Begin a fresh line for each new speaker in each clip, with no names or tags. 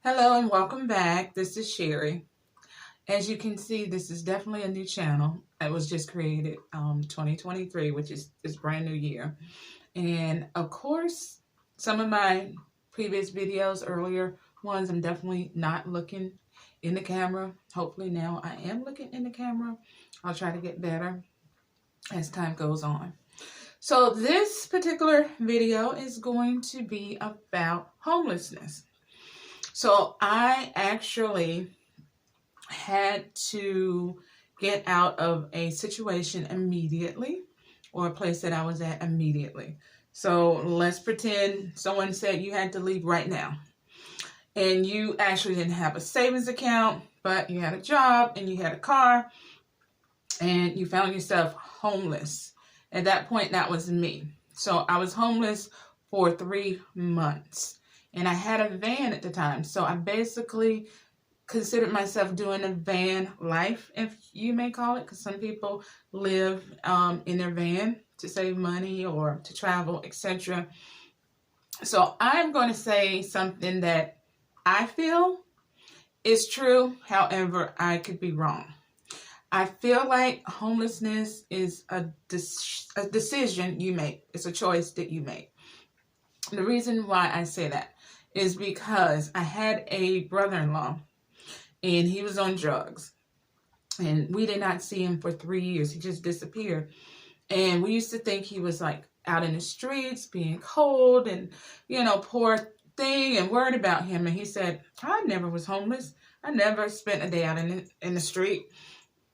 Hello and welcome back. This is Sherry. As you can see, this is definitely a new channel. It was just created 2023, which is brand new year. And of course, some of my previous videos, earlier ones, I'm definitely not looking in the camera. Hopefully now I am looking in the camera. I'll try to get better as time goes on. So this particular video is going to be about homelessness. So I actually had to get out of a situation immediately, or a place that I was at immediately. So let's pretend someone said you had to leave right now, and you actually didn't have a savings account, but you had a job and you had a car, and you found yourself homeless. At that point, that was me. So I was homeless for 3 months. And I had a van at the time. So I basically considered myself doing a van life, if you may call it, because some people live in their van to save money or to travel, etc. So I'm going to say something that I feel is true. However, I could be wrong. I feel like homelessness is a decision you make. It's a choice that you make. The reason why I say that is because I had a brother-in-law, and he was on drugs, and we did not see him for 3 years. He just disappeared, and we used to think he was like out in the streets being cold and, poor thing, and worried about him. And he said, I never was homeless. I never spent a day out in the street.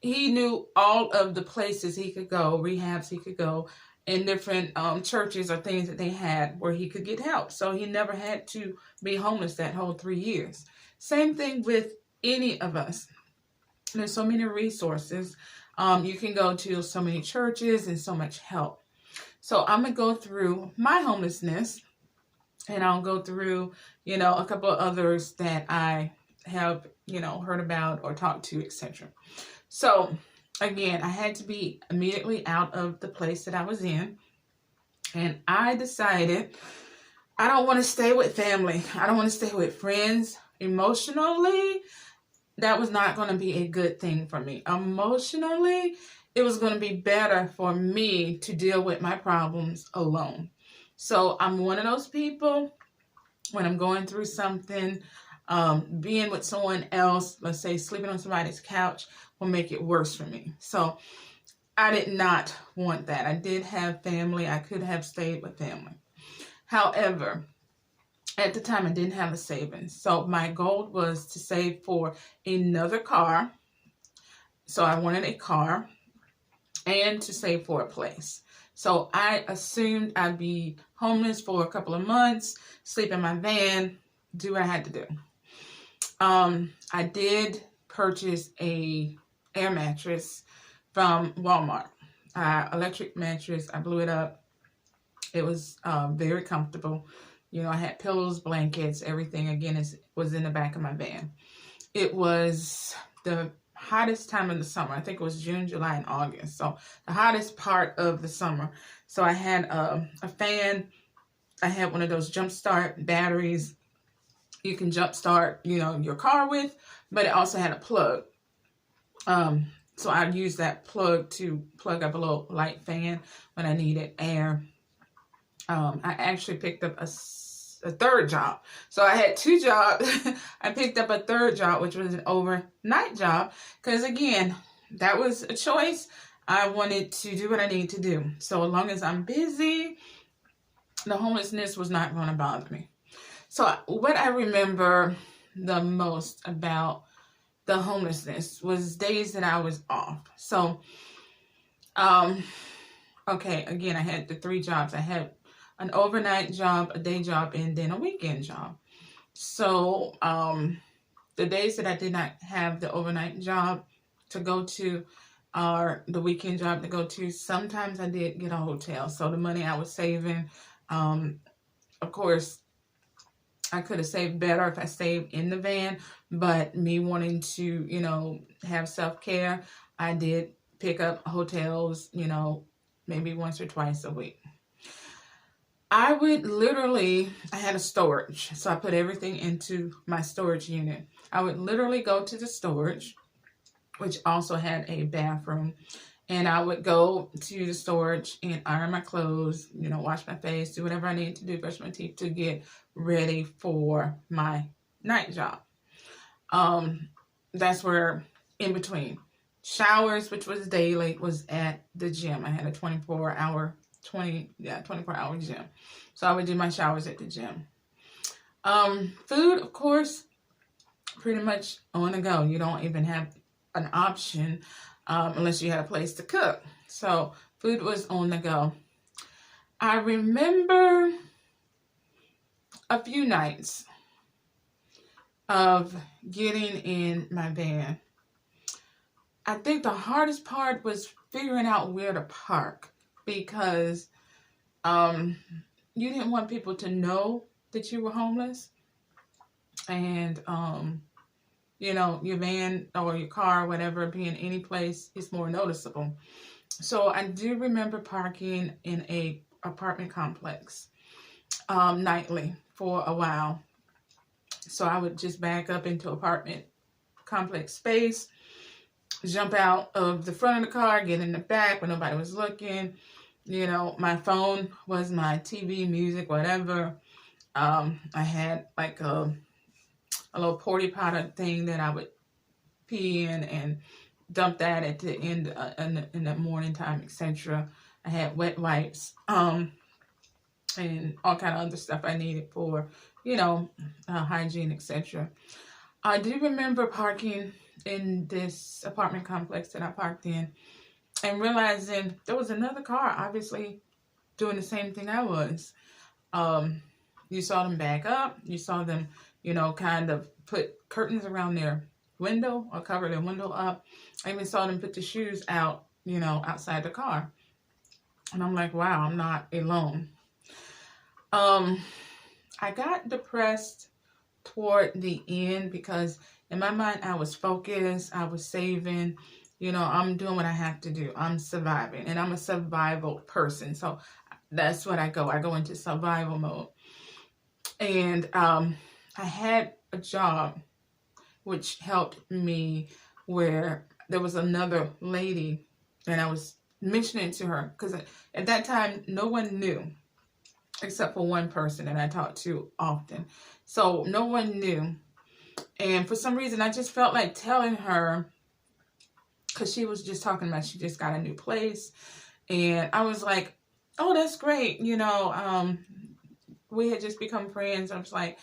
He knew all of the places he could go, rehabs he could go, in different churches or things that they had where he could get help. So he never had to be homeless that whole 3 years. Same thing with any of us. There's so many resources. You can go to so many churches and so much help. So I'm going to go through my homelessness, and I'll go through, a couple of others that I have, heard about or talked to, etc. So again, I had to be immediately out of the place that I was in, and I decided I don't want to stay with family. I don't want to stay with friends. Emotionally, that was not going to be a good thing for me. Emotionally, it was going to be better for me to deal with my problems alone. So I'm one of those people, when I'm going through something, being with someone else, let's say sleeping on somebody's couch, will make it worse for me. So I did not want that. I did have family. I could have stayed with family. However, at the time I didn't have a savings. So my goal was to save for another car. So I wanted a car and to save for a place. So I assumed I'd be homeless for a couple of months, sleep in my van, do what I had to do. I did purchase a air mattress from Walmart, electric mattress. I blew it up. It was very comfortable. I had pillows, blankets, everything. Again, was in the back of my van. It was the hottest time of the summer. I think it was June, July, and August. So the hottest part of the summer. So I had a fan. I had one of those jump start batteries you can jump start, your car with, but it also had a plug. So I'd use that plug to plug up a little light fan when I needed air. I actually picked up a third job. So I had 2 jobs. I picked up a third job, which was an overnight job, because again, that was a choice. I wanted to do what I need to do. So as long as I'm busy, the homelessness was not going to bother me. So what I remember the most about the homelessness was days that I was off. So, okay, again, I had the 3 jobs. I had an overnight job, a day job, and then a weekend job. So, the days that I did not have the overnight job to go to, or the weekend job to go to, sometimes I did get a hotel. So the money I was saving, of course, I could have saved better if I stayed in the van, but me wanting to, have self-care, I did pick up hotels, maybe once or twice a week. I would literally, I had a storage, so I put everything into my storage unit. I would literally go to the storage, which also had a bathroom, and I would go to the storage and iron my clothes, wash my face, do whatever I need to do, brush my teeth to get ready for my night job. That's where, in between showers, which was daily, was at the gym. I had a 24-hour gym. So I would do my showers at the gym. Food, of course, pretty much on the go. You don't even have an option unless you had a place to cook. So food was on the go. I remember a few nights of getting in my van. I think the hardest part was figuring out where to park, because you didn't want people to know that you were homeless, and your van or your car or whatever, being any place is more noticeable. So I do remember parking in a apartment complex nightly for a while. So I would just back up into apartment complex space, jump out of the front of the car, get in the back when nobody was looking. My phone was my TV, music, whatever. I had like a little porta potty thing that I would pee in and dump that at the end in the morning time, etc. I had wet wipes and all kind of other stuff I needed for hygiene, etc. I do remember parking in this apartment complex that I parked in and realizing there was another car obviously doing the same thing I was. You saw them back up. You saw them, kind of put curtains around their window or cover their window up. I even saw them put the shoes out, outside the car. And I'm like, wow, I'm not alone. I got depressed toward the end because in my mind I was focused, I was saving, I'm doing what I have to do. I'm surviving, and I'm a survival person. So that's what I go into survival mode. And I had a job which helped me, where there was another lady and I was mentioning to her, because at that time no one knew except for one person that I talked to often. So no one knew. And for some reason, I just felt like telling her, because she was just talking about she just got a new place. And I was like, oh, that's great. We had just become friends. I was like,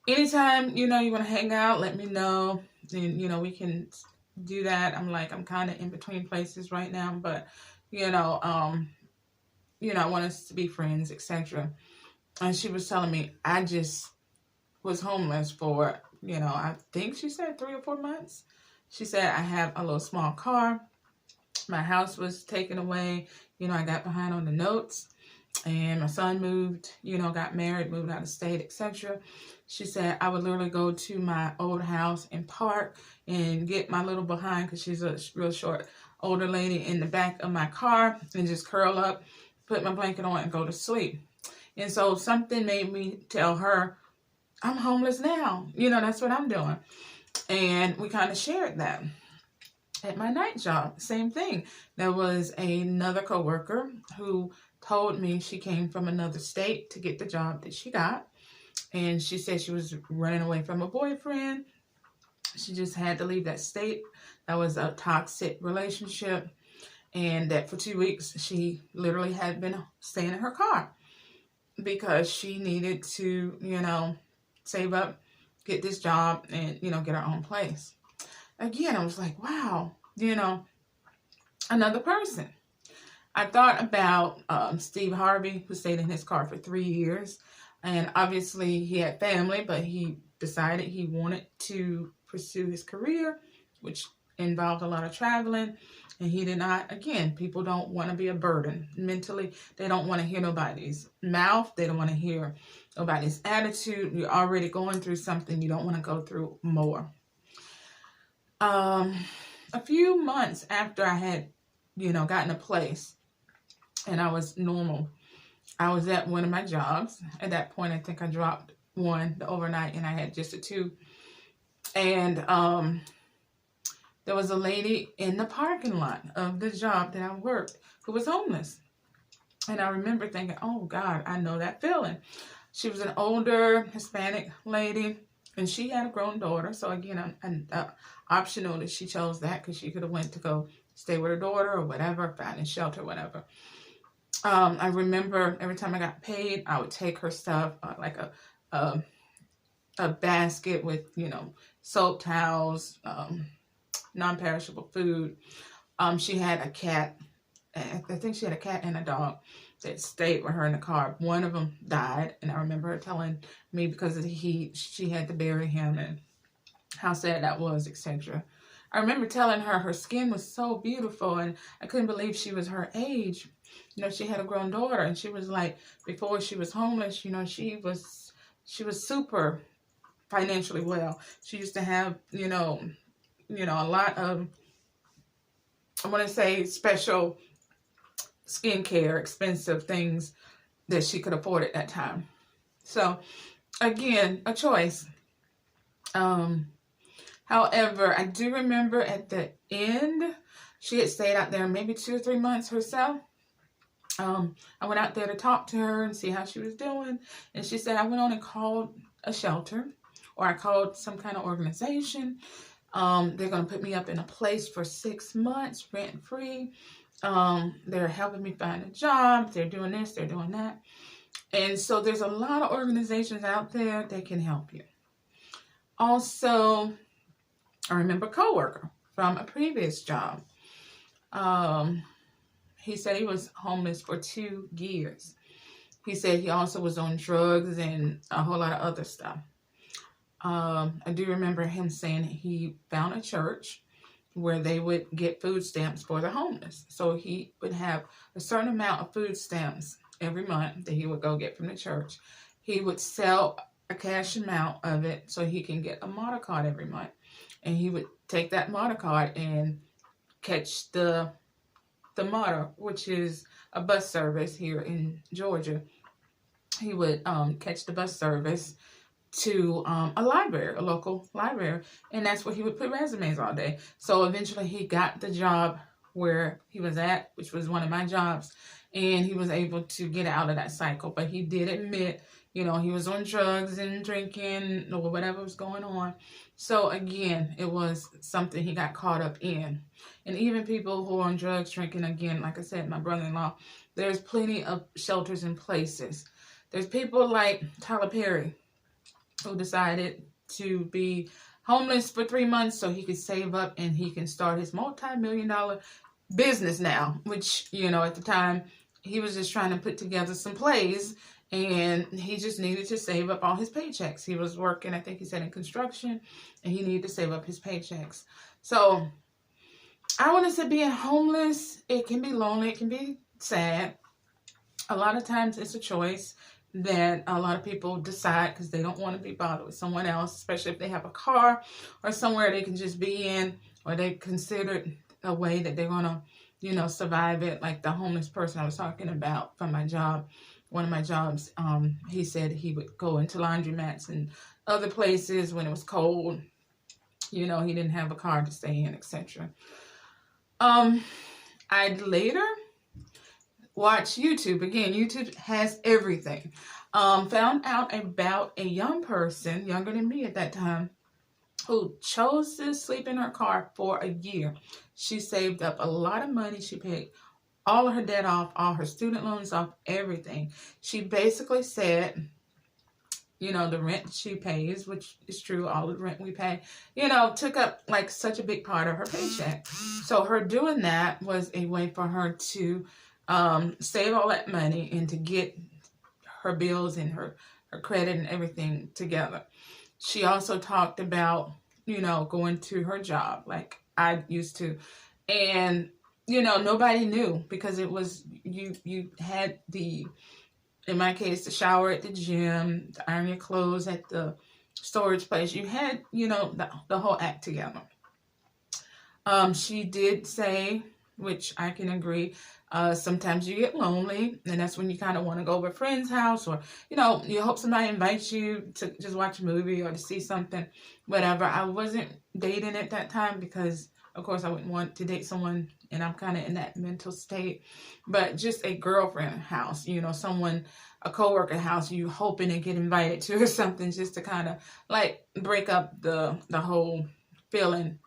anytime, you want to hang out, let me know. And, we can do that. I'm like, I'm kind of in between places right now. But, I want us to be friends, etc. And she was telling me I just was homeless for, I think she said 3 or 4 months. She said, I have a little small car. My house was taken away. I got behind on the notes. And my son moved, got married, moved out of state, etc. She said I would literally go to my old house and park and get my little behind, because she's a real short older lady, in the back of my car and just curl up, put my blanket on and go to sleep. And so something made me tell her, I'm homeless now. That's what I'm doing. And we kind of shared that. At my night job, same thing. There was another coworker who told me she came from another state to get the job that she got. And she said she was running away from a boyfriend. She just had to leave that state. That was a toxic relationship. And that for 2 weeks, she literally had been staying in her car because she needed to, save up, get this job, and, get her own place. Again, I was like, wow, another person. I thought about Steve Harvey, who stayed in his car for 3 years. And obviously he had family, but he decided he wanted to pursue his career, which involved a lot of traveling. And he did not, again, people don't want to be a burden mentally. They don't want to hear nobody's mouth. They don't want to hear nobody's attitude. You're already going through something. You don't want to go through more. A few months after I had, gotten a place and I was normal, I was at one of my jobs. At that point, I think I dropped one the overnight and I had just a two. And there was a lady in the parking lot of the job that I worked who was homeless. And I remember thinking, oh God, I know that feeling. She was an older Hispanic lady and she had a grown daughter. So again, optional that she chose that because she could have went to go stay with her daughter or whatever, find a shelter, whatever. I remember every time I got paid, I would take her stuff, like a basket with, soap, towels, non-perishable food. She had a cat. I think she had a cat and a dog that stayed with her in the car. One of them died, and I remember her telling me because of the heat, she had to bury him and how sad that was, etc. I remember telling her skin was so beautiful, and I couldn't believe she was her age. She had a grown daughter, and she was like, before she was homeless, she was super financially well. She used to have, a lot of, I want to say, special skincare, expensive things that she could afford at that time. So, again, a choice. However, I do remember at the end, she had stayed out there maybe 2 or 3 months herself. I went out there to talk to her and see how she was doing. And she said, I went on and called a shelter, or I called some kind of organization. They're going to put me up in a place for 6 months, rent-free. They're helping me find a job. They're doing this, they're doing that. And so there's a lot of organizations out there that can help you. Also, I remember a coworker from a previous job. He said he was homeless for 2 years. He said he also was on drugs and a whole lot of other stuff. I do remember him saying he found a church where they would get food stamps for the homeless. So he would have a certain amount of food stamps every month that he would go get from the church. He would sell a cash amount of it so he can get a MARTA card every month. And he would take that MARTA card and catch the MARTA, which is a bus service here in Georgia. He would catch the bus service to a library, a local library, and that's where he would put resumes all day. So eventually he got the job where he was at, which was one of my jobs, and he was able to get out of that cycle. But he did admit, he was on drugs and drinking or whatever was going on. So again, it was something he got caught up in. And even people who are on drugs, drinking, again, like I said, my brother-in-law, there's plenty of shelters and places. There's people like Tyler Perry, who decided to be homeless for 3 months so he could save up and he can start his multi-million-dollar business now, which, at the time, he was just trying to put together some plays and he just needed to save up all his paychecks. He was working, I think he said, in construction, and he needed to save up his paychecks. So I want to say being homeless, it can be lonely, it can be sad. A lot of times it's a choice that a lot of people decide because they don't want to be bothered with someone else, especially if they have a car or somewhere they can just be in, or they consider a way that they're going to, survive it. Like the homeless person I was talking about from my job, one of my jobs, he said he would go into laundromats and other places when it was cold. He didn't have a car to stay in, etc. I later watch YouTube. Again, YouTube has everything. Found out about a young person, younger than me at that time, who chose to sleep in her car for a year. She saved up a lot of money. She paid all of her debt off, all her student loans off, everything. She basically said, the rent she pays, which is true, all the rent we pay, took up like such a big part of her paycheck. So her doing that was a way for her to save all that money and to get her bills and her credit and everything together. She also talked about, going to her job like I used to. And, nobody knew because it was, you had in my case, the shower at the gym, to iron your clothes at the storage place. You had, the whole act together. She did say, which I can agree, Sometimes you get lonely, and that's when you kind of want to go over a friend's house, or, you hope somebody invites you to just watch a movie or to see something, whatever. I wasn't dating at that time because, of course, I wouldn't want to date someone, and I'm kind of in that mental state. But just a girlfriend house, someone, a coworker house, you hoping to get invited to or something, just to kind of like break up the whole feeling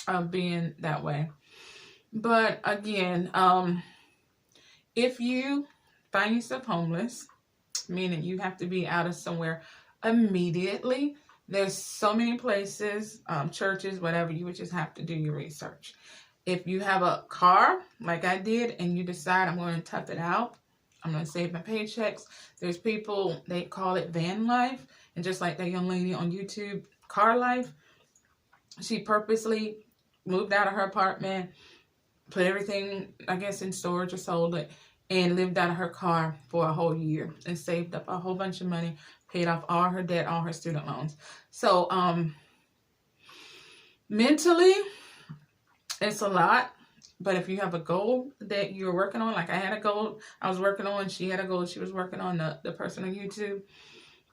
of being that way. But again, if you find yourself homeless, meaning you have to be out of somewhere immediately, there's so many places, churches, whatever. You would just have to do your research. If you have a car, like I did, and you decide I'm going to tough it out, I'm going to save my paychecks. There's people, they call it van life. And just like that young lady on YouTube, car life, she purposely moved out of her apartment, put everything, I guess, in storage or sold it, and lived out of her car for a whole year and saved up a whole bunch of money, paid off all her debt, all her student loans. So mentally, it's a lot. But if you have a goal that you're working on, like I had a goal I was working on, she had a goal she was working on, the person on YouTube,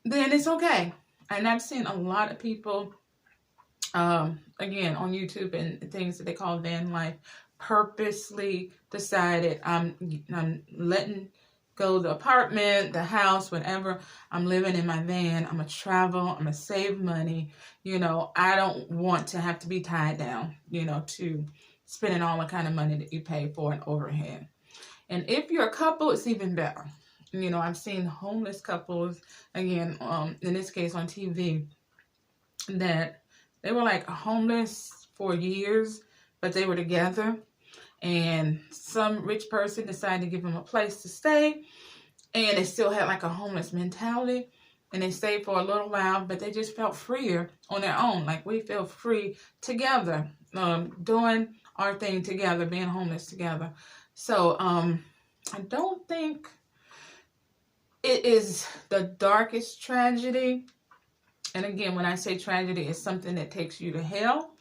then it's okay. And I've seen a lot of people, again, on YouTube and things that they call van life, purposely decided I'm letting go the apartment, the house, whatever. I'm living in my van. I'm going to travel. I'm going to save money. I don't want to have to be tied down, to spending all the kind of money that you pay for an overhead. And if you're a couple, it's even better. I've seen homeless couples, again, in this case on TV, that they were like homeless for years, but they were together. And some rich person decided to give them a place to stay. And they still had like a homeless mentality. And they stayed for a little while, but they just felt freer on their own. Like we feel free together, doing our thing together, being homeless together. So I don't think it is the darkest tragedy. And again, when I say tragedy, it's something that takes you to hell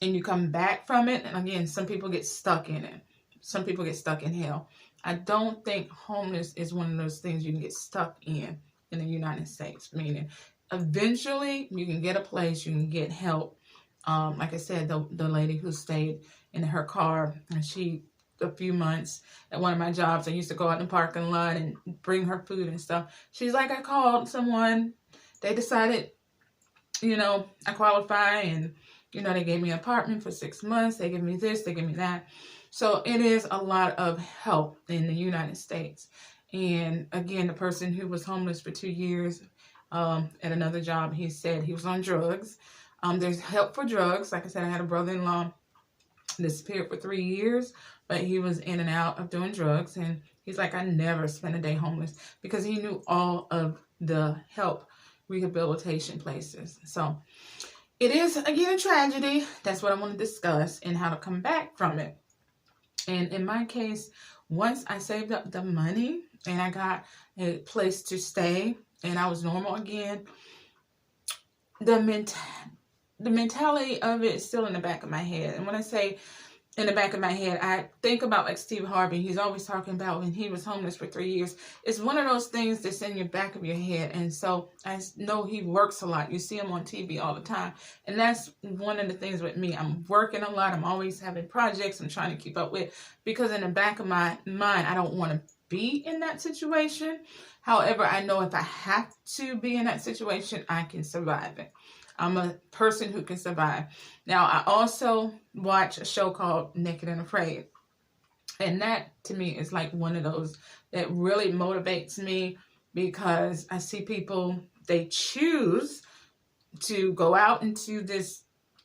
and you come back from it. And again, some people get stuck in it. Some people get stuck in hell. I don't think homeless is one of those things you can get stuck in the United States. Meaning, eventually you can get a place, you can get help. Like I said, the lady who stayed in her car, and a few months at one of my jobs, I used to go out in the parking lot and bring her food and stuff. She's like, I called someone, they decided, I qualify, and, they gave me an apartment for 6 months. They give me this, they give me that. So it is a lot of help in the United States. And again, the person who was homeless for 2 years at another job, he said he was on drugs. There's help for drugs. Like I said, I had a brother-in-law disappeared for 3 years, but he was in and out of doing drugs. And he's like, I never spent a day homeless, because he knew all of the help rehabilitation places. So it is, again, a tragedy. That's what I want to discuss, and how to come back from it. And in my case, once I saved up the money and I got a place to stay and I was normal again, the mentality of it is still in the back of my head. And when I say in the back of my head, I think about like Steve Harvey. He's always talking about when he was homeless for 3 years. It's one of those things that's in your back of your head. And so I know he works a lot. You see him on TV all the time. And that's one of the things with me. I'm working a lot. I'm always having projects I'm trying to keep up with, because in the back of my mind, I don't want to be in that situation. However, I know if I have to be in that situation, I can survive it. I'm a person who can survive. Now, I also watch a show called Naked and Afraid. And that, to me, is like one of those that really motivates me, because I see people, they choose to go out into this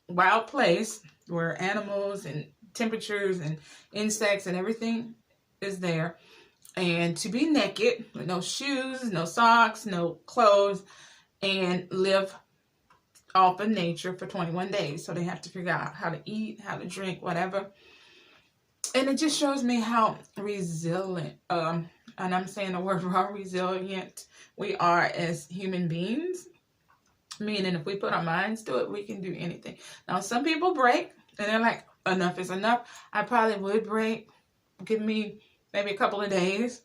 wild place where animals and temperatures and insects and everything is there, and to be naked with no shoes, no socks, no clothes, and live off of nature for 21 days. So they have to figure out how to eat, how to drink, whatever. And it just shows me how resilient, and I'm saying the word wrong, resilient we are as human beings. Meaning if we put our minds to it, we can do anything. Now, some people break and they're like, enough is enough. I probably would break. Give me maybe a couple of days,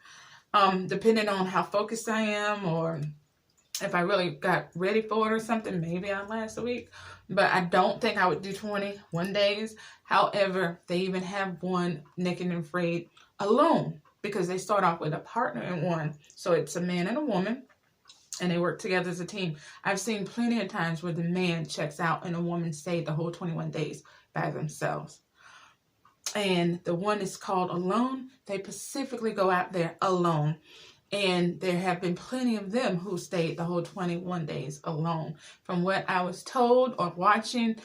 depending on how focused I am, or if I really got ready for it or something, maybe I'll last a week. But I don't think I would do 21 days. However, they even have one, Naked and Afraid, alone, because they start off with a partner in one. So it's a man and a woman, and they work together as a team. I've seen plenty of times where the man checks out and the woman stayed the whole 21 days by themselves. And the one is called Alone. They specifically go out there alone. And there have been plenty of them who stayed the whole 21 days alone. From what I was told or watching,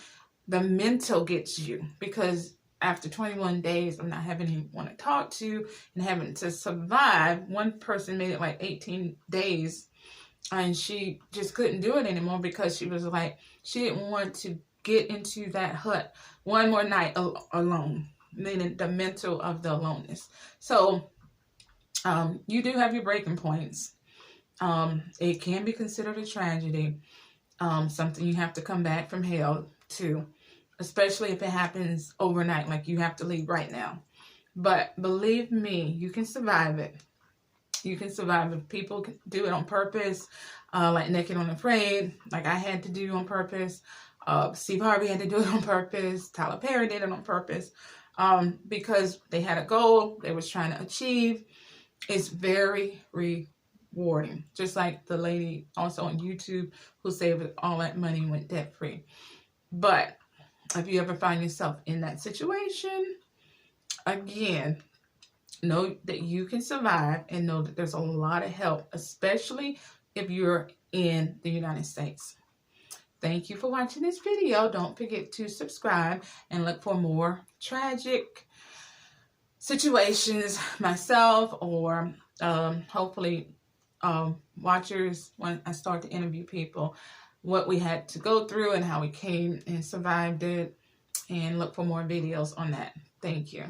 the mental gets you, because after 21 days of not having anyone to talk to and having to survive, one person made it like 18 days, and she just couldn't do it anymore because she was like, she didn't want to get into that hut one more night alone, meaning the mental of the aloneness. So you do have your breaking points. It can be considered a tragedy, something you have to come back from hell to, especially if it happens overnight, like you have to leave right now. But believe me, you can survive it. You can survive if people do it on purpose, like Naked and Afraid, like I had to do on purpose. Steve Harvey had to do it on purpose. Tyler Perry did it on purpose, because they had a goal they was trying to achieve. It's very rewarding. Just like the lady also on YouTube who saved all that money and went debt free. But if you ever find yourself in that situation, again, know that you can survive, and know that there's a lot of help, especially if you're in the United States. Thank you for watching this video. Don't forget to subscribe and look for more tragic situations myself, or hopefully watchers, when I start to interview people, what we had to go through and how we came and survived it, and look for more videos on that. Thank you.